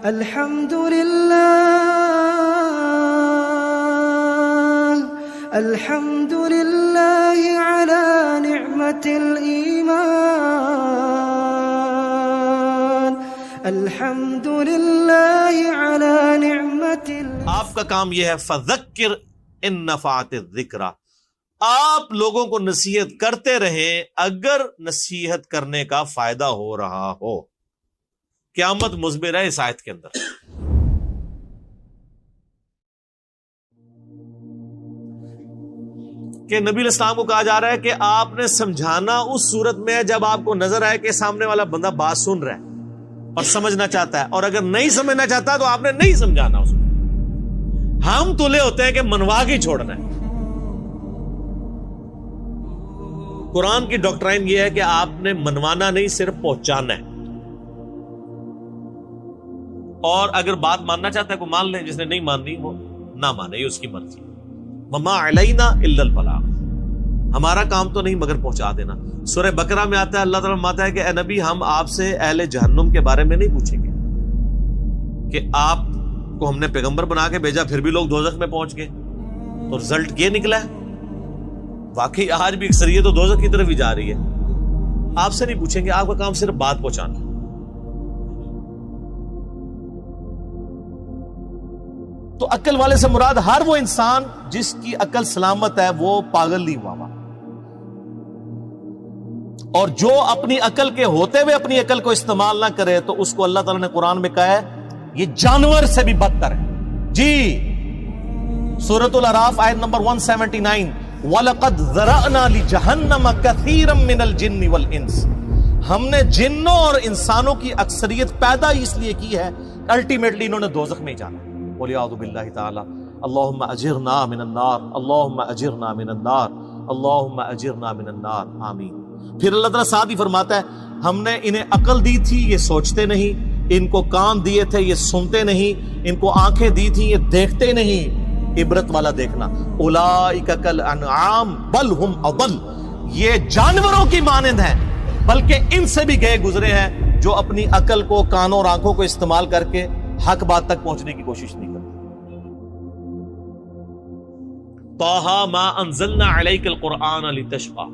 الحمد لله على نعمة الإيمان الحمد لله على نعمة آپ کا کام یہ ہے فذکر ان نفعت الذکرى، آپ لوگوں کو نصیحت کرتے رہیں اگر نصیحت کرنے کا فائدہ ہو رہا ہو۔ قیامت مضمر ہے اس آیت کے اندر۔ کہ نبی علیہ السلام کو کہا جا رہا ہے کہ آپ نے سمجھانا اس صورت میں ہے جب آپ کو نظر آئے کہ سامنے والا بندہ بات سن رہا ہے اور سمجھنا چاہتا ہے، اور اگر نہیں سمجھنا چاہتا تو آپ نے نہیں سمجھانا اس کو۔ ہم تلے ہوتے ہیں کہ منوا کے چھوڑنا ہے۔ قرآن کی ڈاکٹرائن یہ ہے کہ آپ نے منوانا نہیں، صرف پہنچانا ہے، اور اگر بات ماننا چاہتا ہے کوئی مان لے، جس نے نہیں ماننی وہ نہ مانے، یہ اس کی مرضی۔ وما علینا الا البلاغ، ہمارا کام تو نہیں مگر پہنچا دینا۔ سورہ بقرہ میں آتا ہے، اللہ تعالیٰ فرماتا ہے کہ اے نبی ہم آپ سے اہل جہنم کے بارے میں نہیں پوچھیں گے کہ آپ کو ہم نے پیغمبر بنا کے بھیجا پھر بھی لوگ دوزخ میں پہنچ گئے، تو رزلٹ یہ نکلا ہے۔ واقعی آج بھی اکثریت تو دوزخ کی طرف ہی جا رہی ہے۔ آپ سے نہیں پوچھیں گے، آپ کا کام صرف بات پہنچانا۔ تو عقل والے سے مراد ہر وہ انسان جس کی عقل سلامت ہے، وہ پاگل نہیں ہوا ہوا، اور جو اپنی عقل کے ہوتے ہوئے اپنی عقل کو استعمال نہ کرے تو اس کو اللہ تعالیٰ نے قرآن میں کہا ہے یہ جانور سے بھی بدتر ہے۔ جی سورۃ الاعراف آیت نمبر 179، وَلَقَدْ ذَرَأْنَا لِجَهَنَّمَ كَثِيرًا مِنَ الْجِنِّ وَالْإِنسِ، ہم نے جنوں اور انسانوں کی اکثریت پیدا اس لیے کی ہے، الٹیمیٹلی انہوں نے دوزخ میں ہی جانا۔ وَلِعَوْذُ بِاللَّهِ تَعَالَى اللہم اجرنا من النار، اللہم اجرنا من النار، اللہم اجرنا من النار، آمین۔ پھر اللہ تعالیٰ ساتھ ہی فرماتا ہے ہم نے انہیں عقل دی تھی یہ سوچتے نہیں، ان کو کان دیے تھے یہ سنتے نہیں، ان کو آنکھیں دی تھی یہ دیکھتے نہیں۔ عبرت والا دیکھنا، اولئک کالانعام بل ہم اضل، یہ جانوروں کی مانند ہیں بلکہ ان سے بھی گئے گزرے ہیں جو اپنی عقل کو، کانوں اور آنکھوں کو استعمال کر کے حق بات تک پہنچنے کی کوشش نہیں کرتے۔ طٰہ ما انزلنا علیک القرآن لتشقی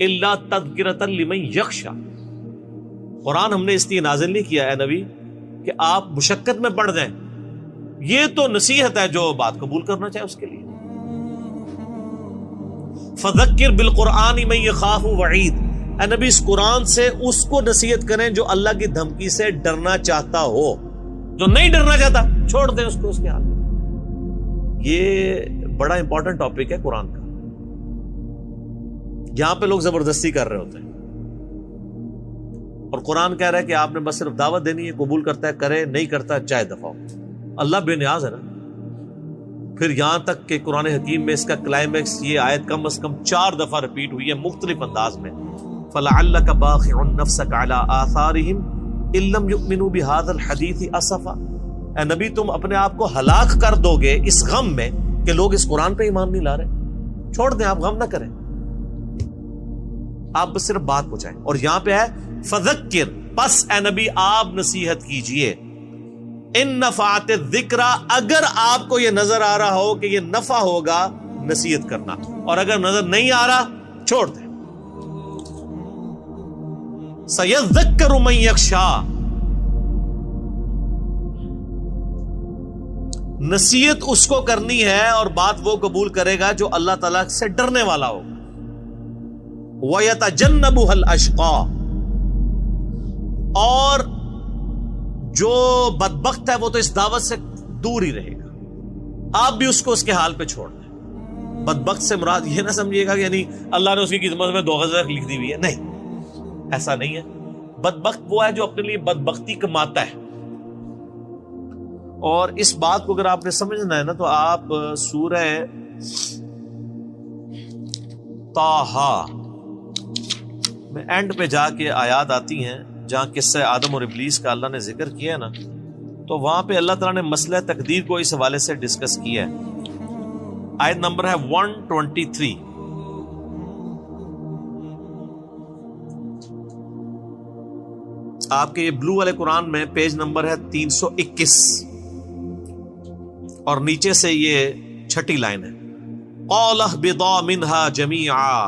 الا تذکرۃ لمن یخشی، قرآن ہم نے اس لیے نازل نہیں کیا اے نبی کہ آپ مشقت میں پڑ جائیں، یہ تو نصیحت ہے جو بات قبول کرنا چاہے اس کے لیے۔ فذکر بالقرآن من یخاف وعید، اے نبی اس قرآن سے اس کو نصیحت کریں جو اللہ کی دھمکی سے ڈرنا چاہتا ہو، جو نہیں ڈرنا چاہتا چھوڑ دیں اس کو اس کے حال میں۔ یہ بڑا امپورٹنٹ ٹاپک ہے قرآن کا، یہاں پہ لوگ زبردستی کر رہے ہوتے ہیں، اور قرآن کہہ رہا ہے کہ آپ نے بس صرف دعوت دینی ہے، قبول کرتا ہے کرے، نہیں کرتا جائے دفعہ ہو۔ اللہ بے نیاز ہے نا۔ پھر یہاں تک کہ قرآن حکیم میں اس کا کلائمیکس یہ آیت کم از کم 4 دفعہ ریپیٹ ہوئی ہے مختلف انداز میں، فَلَعَلَّكَ بَاخِعٌ نَفْسَكَ عَلَىٰ آثَارِهِمْ إِن لَّمْ يُؤْمِنُوا بِهَٰذَا الْحَدِيثِ أَسَفًا، اے نبی تم اپنے آپ کو ہلاک کر دو گے اس غم میں کہ لوگ اس قرآن پہ ایمان نہیں لا رہے۔ چھوڑ دیں، آپ غم نہ کریں، آپ بس صرف بات پہنچائیں۔ اور یہاں پہ ہے فذکر، پس اے نبی آپ نصیحت کیجئے، ان نفعت الذکرى، اگر آپ کو یہ نظر آ رہا ہو کہ یہ نفع ہوگا نصیحت کرنا، اور اگر نظر نہیں آ رہا چھوڑ دیں۔ سیذکر من یخشی، نصیحت اس کو کرنی ہے اور بات وہ قبول کرے گا جو اللہ تعالیٰ سے ڈرنے والا ہو۔ وَيَتَجَنَّبُهَا الْأَشْقَى، اور جو بدبخت ہے وہ تو اس دعوت سے دور ہی رہے گا۔ آپ بھی اس کو اس کے حال پہ چھوڑ دیں۔ بدبخت سے مراد یہ نہ سمجھیے گا کہ یعنی اللہ نے اس کی قسمت میں 2 غزل لکھ دی ہوئی ہے، نہیں، ایسا نہیں ہے۔ بدبخت وہ ہے جو اپنے لیے بدبختی کماتا ہے۔ اور اس بات کو اگر آپ نے سمجھنا ہے نا تو آپ سورہ طٰہ میں اینڈ پہ جا کے آیات آتی ہیں جہاں قصہ آدم اور ابلیس کا اللہ نے ذکر کیا ہے نا، تو وہاں پہ اللہ تعالیٰ نے مسئلہ تقدیر کو اس حوالے سے ڈسکس کیا ہے۔ آیت نمبر ہے 123، آپ کے یہ بلو والے قرآن میں پیج نمبر ہے 321 اور نیچے سے یہ 6 لائن ہے. قَالَ اهْبِطَا مِنْهَا جَمِيعًا.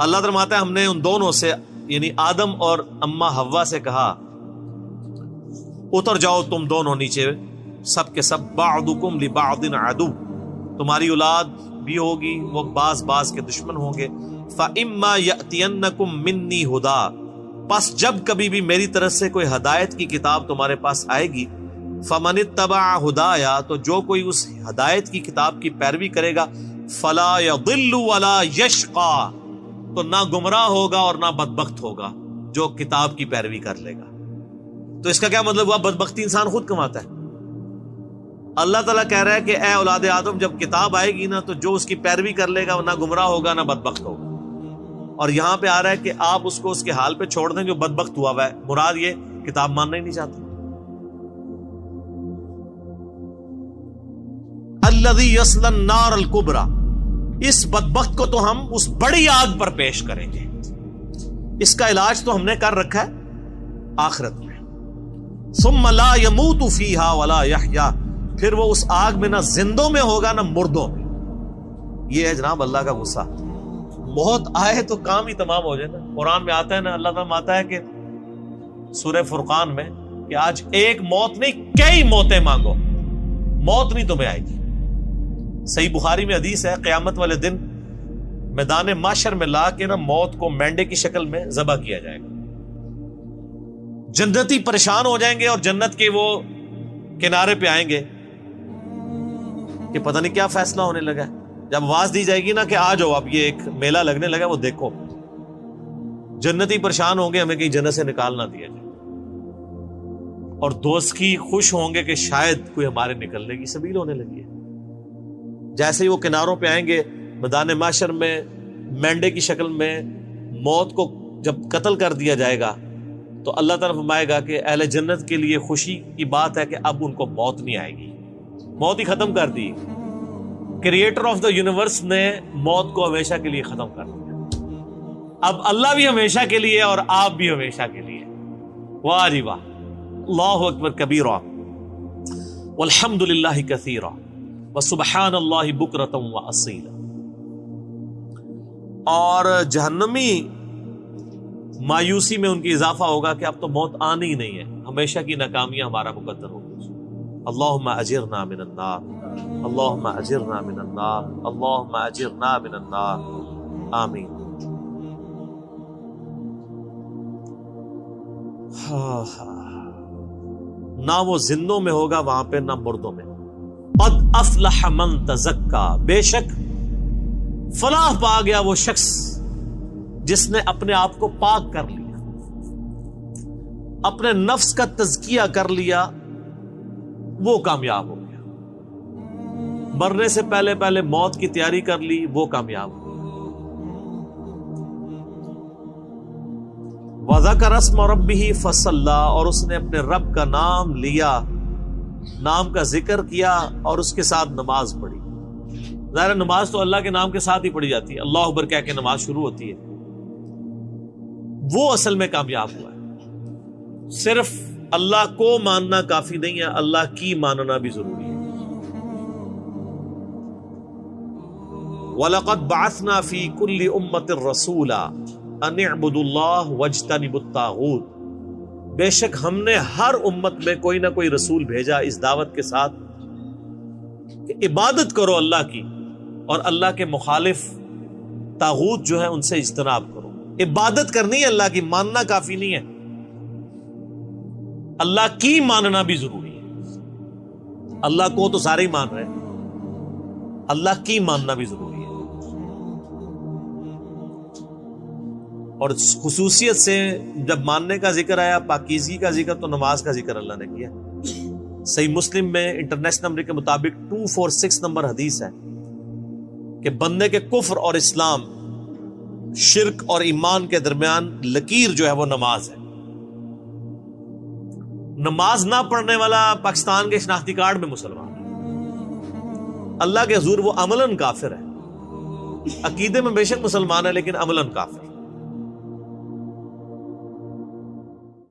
اللہ فرماتا ہے ہم نے ان دونوں سے یعنی آدم اور اماں حوا سے کہا اتر جاؤ تم دونوں نیچے سب کے سب. بعضکم لبعض عدو. تمہاری اولاد بھی ہوگی وہ بعض کے دشمن ہوں گے. فَإِمَّا يَأْتِيَنَّكُم مِّنِّي هُدًى. پس جب کبھی بھی میری طرف سے کوئی ہدایت کی کتاب تمہارے پاس آئے گی فَمَنِ اتَّبَعَ هُدَايَا. تو جو کوئی اس ہدایت کی کتاب کی پیروی کرے گا فَلَا يَضِلُّ وَلَا يَشْقَى. تو نہ گمراہ ہوگا اور نہ بدبخت ہوگا جو کتاب کی پیروی کر لے گا. تو اس کا کیا مطلب ہوا؟ بدبختی انسان خود کماتا ہے. اللہ تعالیٰ کہہ رہا ہے کہ اے اولاد آدم جب کتاب آئے گی نا تو جو اس کی پیروی کر لے گا وہ نہ گمراہ ہوگا نہ بدبخت ہوگا. اور یہاں پہ آ رہا ہے کہ آپ اس کو اس کے حال پہ چھوڑ دیں جو بدبخت ہوا ہے. مراد یہ کتاب ماننا ہی نہیں چاہتا. الذی یصلی النار الکبریٰ. اس بدبخت کو تو ہم اس بڑی آگ پر پیش کریں گے. اس کا علاج تو ہم نے کر رکھا ہے آخرت میں. ثم لا يموت فیہا ولا یحیا. پھر وہ اس آگ میں نہ زندوں میں ہوگا نہ مردوں میں. یہ ہے جناب اللہ کا غصہ. موت آئے تو کام ہی تمام ہو جائے نا. قرآن میں آتا ہے نا, اللہ تعالیٰ آتا ہے کہ سورہ فرقان میں کہ آج ایک موت نہیں کئی موتیں مانگو, موت نہیں تمہیں آئے گی. صحیح بخاری میں حدیث ہے قیامت والے دن میدان محشر میں لا کے نا موت کو مینڈے کی شکل میں ذبح کیا جائے گا. جنتی پریشان ہو جائیں گے اور جنت کے وہ کنارے پہ آئیں گے کہ پتہ نہیں کیا فیصلہ ہونے لگا ہے. جب آواز دی جائے گی نا کہ آ جاؤ اب یہ ایک میلہ لگنے لگا وہ دیکھو, جنتی پریشان ہوں گے ہمیں کہیں جنت سے نکال نہ دیا جائے, اور دوست کی خوش ہوں گے کہ شاید کوئی ہمارے نکلنے کی سبیل ہونے لگی ہے. جیسے ہی وہ کناروں پہ آئیں گے میدان محشر میں مینڈے کی شکل میں موت کو جب قتل کر دیا جائے گا تو اللہ تعالیٰ فرمائے گا کہ اہل جنت کے لیے خوشی کی بات ہے کہ اب ان کو موت نہیں آئے گی. موت ہی ختم کر دی. کریٹر آف دا یونیورس نے موت کو ہمیشہ کے لیے ختم کر دیا. اب اللہ بھی ہمیشہ کے لیے اور آپ بھی ہمیشہ کے لیے. واہ جی واہ. اللہ اکبر کبیرا والحمد للہ کثیرا وسبحان اللہ بکرۃ واصیلا. اور جہنمی مایوسی میں ان کی اضافہ ہوگا کہ اب تو موت آنی ہی نہیں ہے, ہمیشہ کی ناکامیاں ہمارا مقدر ہوگی. اللہم اجرنا من النار, اللہم اجرنا من النار, اللہم اجرنا من النار, آمین. نہ وہ زندوں میں ہوگا وہاں پہ نہ مردوں میں. قد افلح من تزکا. بے شک فلاح پا گیا وہ شخص جس نے اپنے آپ کو پاک کر لیا, اپنے نفس کا تزکیہ کر لیا, وہ کامیاب ہو گیا. مرنے سے پہلے پہلے موت کی تیاری کر لی, وہ کامیاب ہو گیا. وَذَكَرَ اسْمَ رَبِّهِ فَصَلَّى. اور اس نے اپنے رب کا نام لیا, نام کا ذکر کیا اور اس کے ساتھ نماز پڑھی. ظاہر نماز تو اللہ کے نام کے ساتھ ہی پڑھی جاتی ہے, اللہ اکبر کہہ کے نماز شروع ہوتی ہے. وہ اصل میں کامیاب ہوا ہے. صرف اللہ کو ماننا کافی نہیں ہے, اللہ کی ماننا بھی ضروری ہے. وَلَقَدْ بَعَثْنَا فِي كُلِّ أُمَّةٍ رَسُولًا أَنِ اعْبُدُوا اللَّهَ وَاجْتَنِبُوا الطَّاغُوتَ. بے شک ہم نے ہر امت میں کوئی نہ کوئی رسول بھیجا اس دعوت کے ساتھ کہ عبادت کرو اللہ کی, اور اللہ کے مخالف طاغوت جو ہے ان سے اجتناب کرو. عبادت کرنی ہے اللہ کی, ماننا کافی نہیں ہے, اللہ کی ماننا بھی ضروری ہے. اللہ کو تو سارے ہی مان رہے ہیں, اللہ کی ماننا بھی ضروری ہے. اور خصوصیت سے جب ماننے کا ذکر آیا, پاکیزگی کا ذکر, تو نماز کا ذکر اللہ نے کیا. صحیح مسلم میں انٹرنیشنل نمبر کے مطابق 246 نمبر حدیث ہے کہ بندے کے کفر اور اسلام, شرک اور ایمان کے درمیان لکیر جو ہے وہ نماز ہے. نماز نہ پڑھنے والا پاکستان کے شناختی کارڈ میں مسلمان ہے, اللہ کے حضور وہ عملاً کافر ہے. عقیدے میں بے شک مسلمان ہے لیکن عملاً کافر.